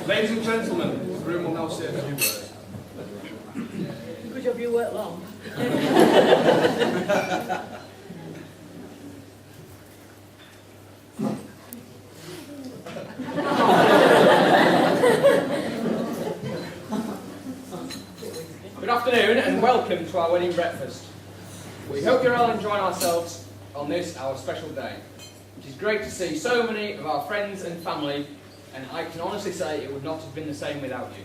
Ladies and gentlemen, the room will now say a few words. Good job you worked long. Good afternoon and welcome to our wedding breakfast. We hope you're all enjoying ourselves on this, our special day. It is great to see so many of our friends and family, and I can honestly say it would not have been the same without you.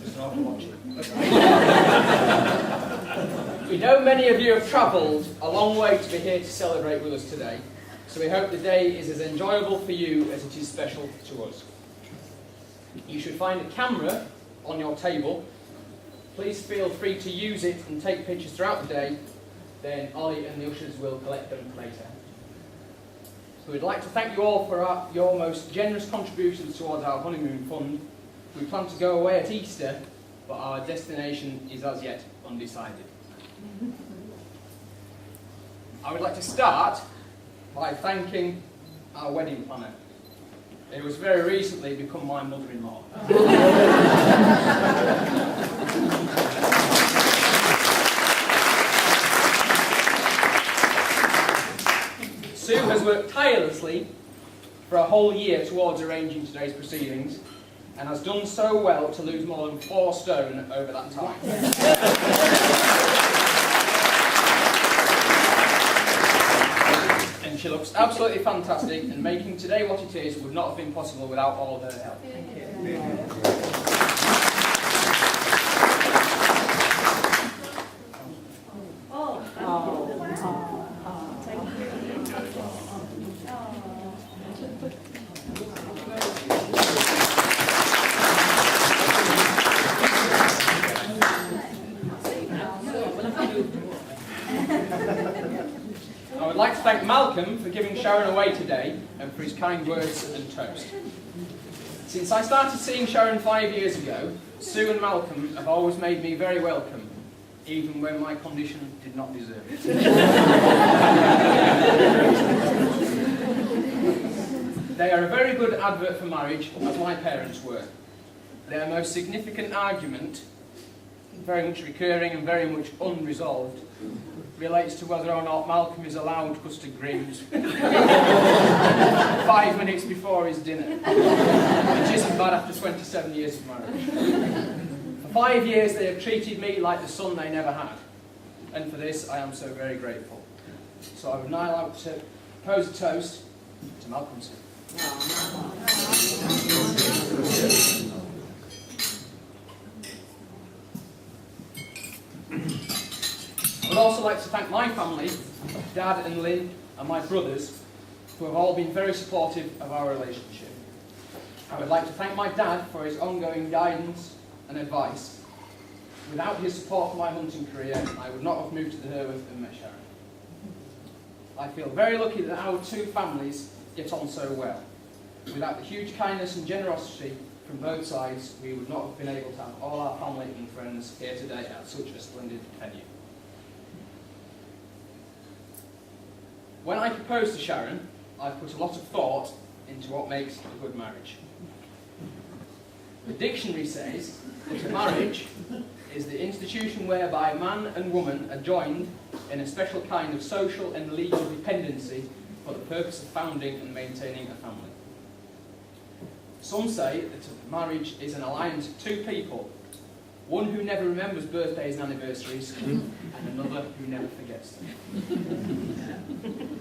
Just not watching. We know many of you have travelled a long way to be here to celebrate with us today, so we hope the day is as enjoyable for you as it is special to us. You should find a camera on your table. Please feel free to use it and take pictures throughout the day, then Ollie and the ushers will collect them later. So we'd like to thank you all for your most generous contributions towards our honeymoon fund. We plan to go away at Easter, but our destination is as yet undecided. I would like to start by thanking our wedding planner, who has very recently become my mother-in-law. Sue has worked tirelessly for a whole year towards arranging today's proceedings and has done so well to lose more than 4 stone over that time. And she looks absolutely fantastic, and making today what it is would not have been possible without all of her help. Thank you. I would like to thank Malcolm for giving Sharon away today and for his kind words and toast. Since I started seeing Sharon 5 years ago, Sue and Malcolm have always made me very welcome, even when my condition did not deserve it. They are a very good advert for marriage, as my parents were. Their most significant argument, very much recurring and very much unresolved, relates to whether or not Malcolm is allowed custard greens 5 minutes before his dinner, which isn't bad after 27 years of marriage. For 5 years they have treated me like the son they never had, and for this I am so very grateful. So I would now like to propose a toast to Malcolm Sue. I would also like to thank my family, Dad and Lynn, and my brothers, who have all been very supportive of our relationship. I would like to thank my dad for his ongoing guidance and advice. Without his support for my hunting career, I would not have moved to the Herworth and met Sharon. I feel very lucky that our 2 families get on so well. Without the huge kindness and generosity from both sides, we would not have been able to have all our family and friends here today at such a splendid venue. When I proposed to Sharon, I put a lot of thought into what makes a good marriage. The dictionary says that a marriage is the institution whereby man and woman are joined in a special kind of social and legal dependency for the purpose of founding and maintaining a family. Some say that a marriage is an alliance of 2 people, one who never remembers birthdays and anniversaries, and another who never forgets them.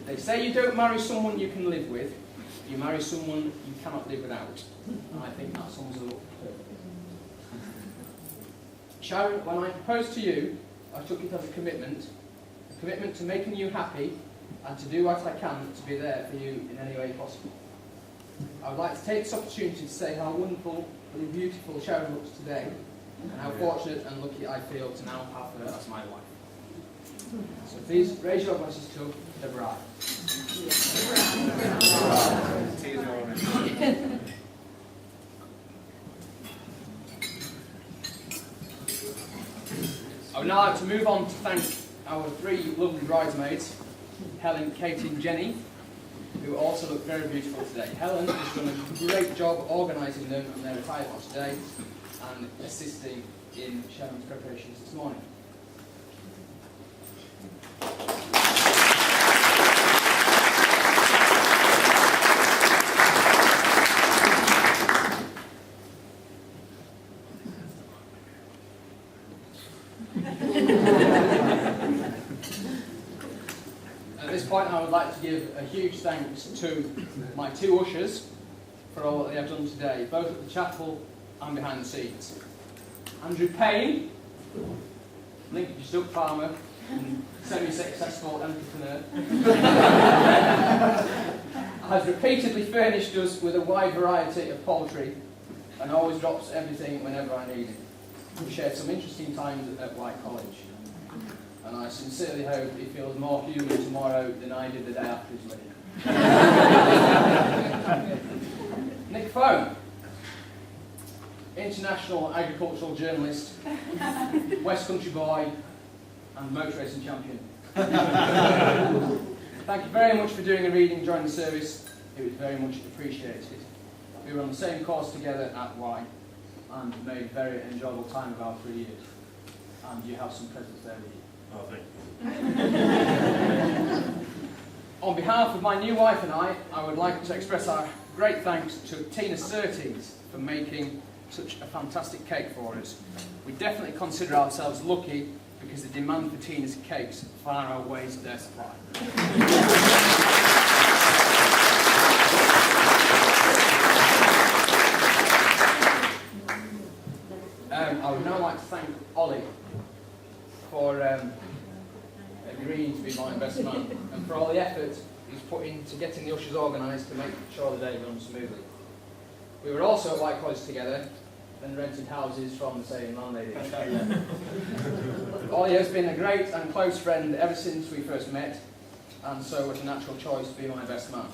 They say you don't marry someone you can live with, you marry someone you cannot live without. And I think that sums it up perfectly. Sharon, when I proposed to you, I took it as a commitment to making you happy and to do what I can to be there for you in any way possible. I would like to take this opportunity to say how wonderful and beautiful Sharon looks today, and how fortunate and lucky I feel to now have her as my wife. So please raise your voices to the bride. I would now like to move on to thank our 3 lovely bridesmaids, Helen, Katie and Jenny. who also look very beautiful today. Helen has done a great job organising them and their attire for today and assisting in Sharon's preparations this morning. At this point, I would like to give a huge thanks to my two ushers for all that they have done today, both at the chapel and behind the scenes. Andrew Payne, Lincolnshire Duck farmer and semi-successful entrepreneur, has repeatedly furnished us with a wide variety of poultry and always drops everything whenever I need it. We've shared some interesting times at White College, and I sincerely hope he feels more human tomorrow than I did the day after his wedding. Nick Foam, international agricultural journalist, West Country boy, and motor racing champion. Thank you very much for doing a reading during the service. It was very much appreciated. We were on the same course together at Y and made a very enjoyable time of our 3 years. And you have some presents there with you. Oh, thank you. On behalf of my new wife and I would like to express our great thanks to Tina Surtees for making such a fantastic cake for us. We definitely consider ourselves lucky because the demand for Tina's cakes far outweighs their supply. I would now like to thank Ollie for agreeing to be my best man and for all the effort he's put into getting the ushers organised to make sure the day runs smoothly. We were also at White College together and rented houses from the same landlady. Ollie has been a great and close friend ever since we first met, and so it was a natural choice to be my best man.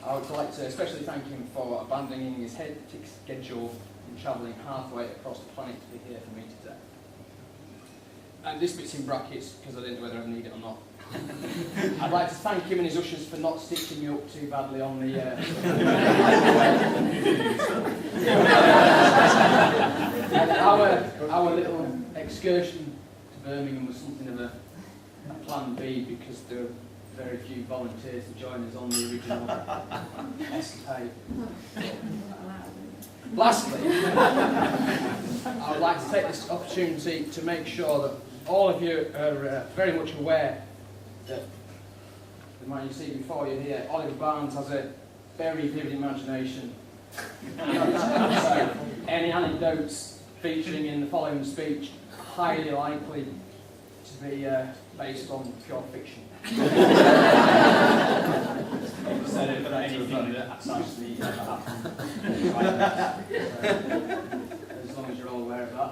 I would like to especially thank him for abandoning his hectic schedule and travelling halfway across the planet to be here for me today. And this bit's in brackets because I didn't know whether I need it or not. I'd like to thank him and his ushers for not stitching me up too badly on the our little excursion to Birmingham was something of a plan B because there were very few volunteers to join us on the original escapade. Lastly, I would like to take this opportunity to make sure that all of you are very much aware that the man you see before you here, Oliver Barnes, has a very vivid imagination. So, any anecdotes featuring in the following speech highly likely to be based on pure fiction. Instead of anything that's actually happened. As long as you're all aware of that.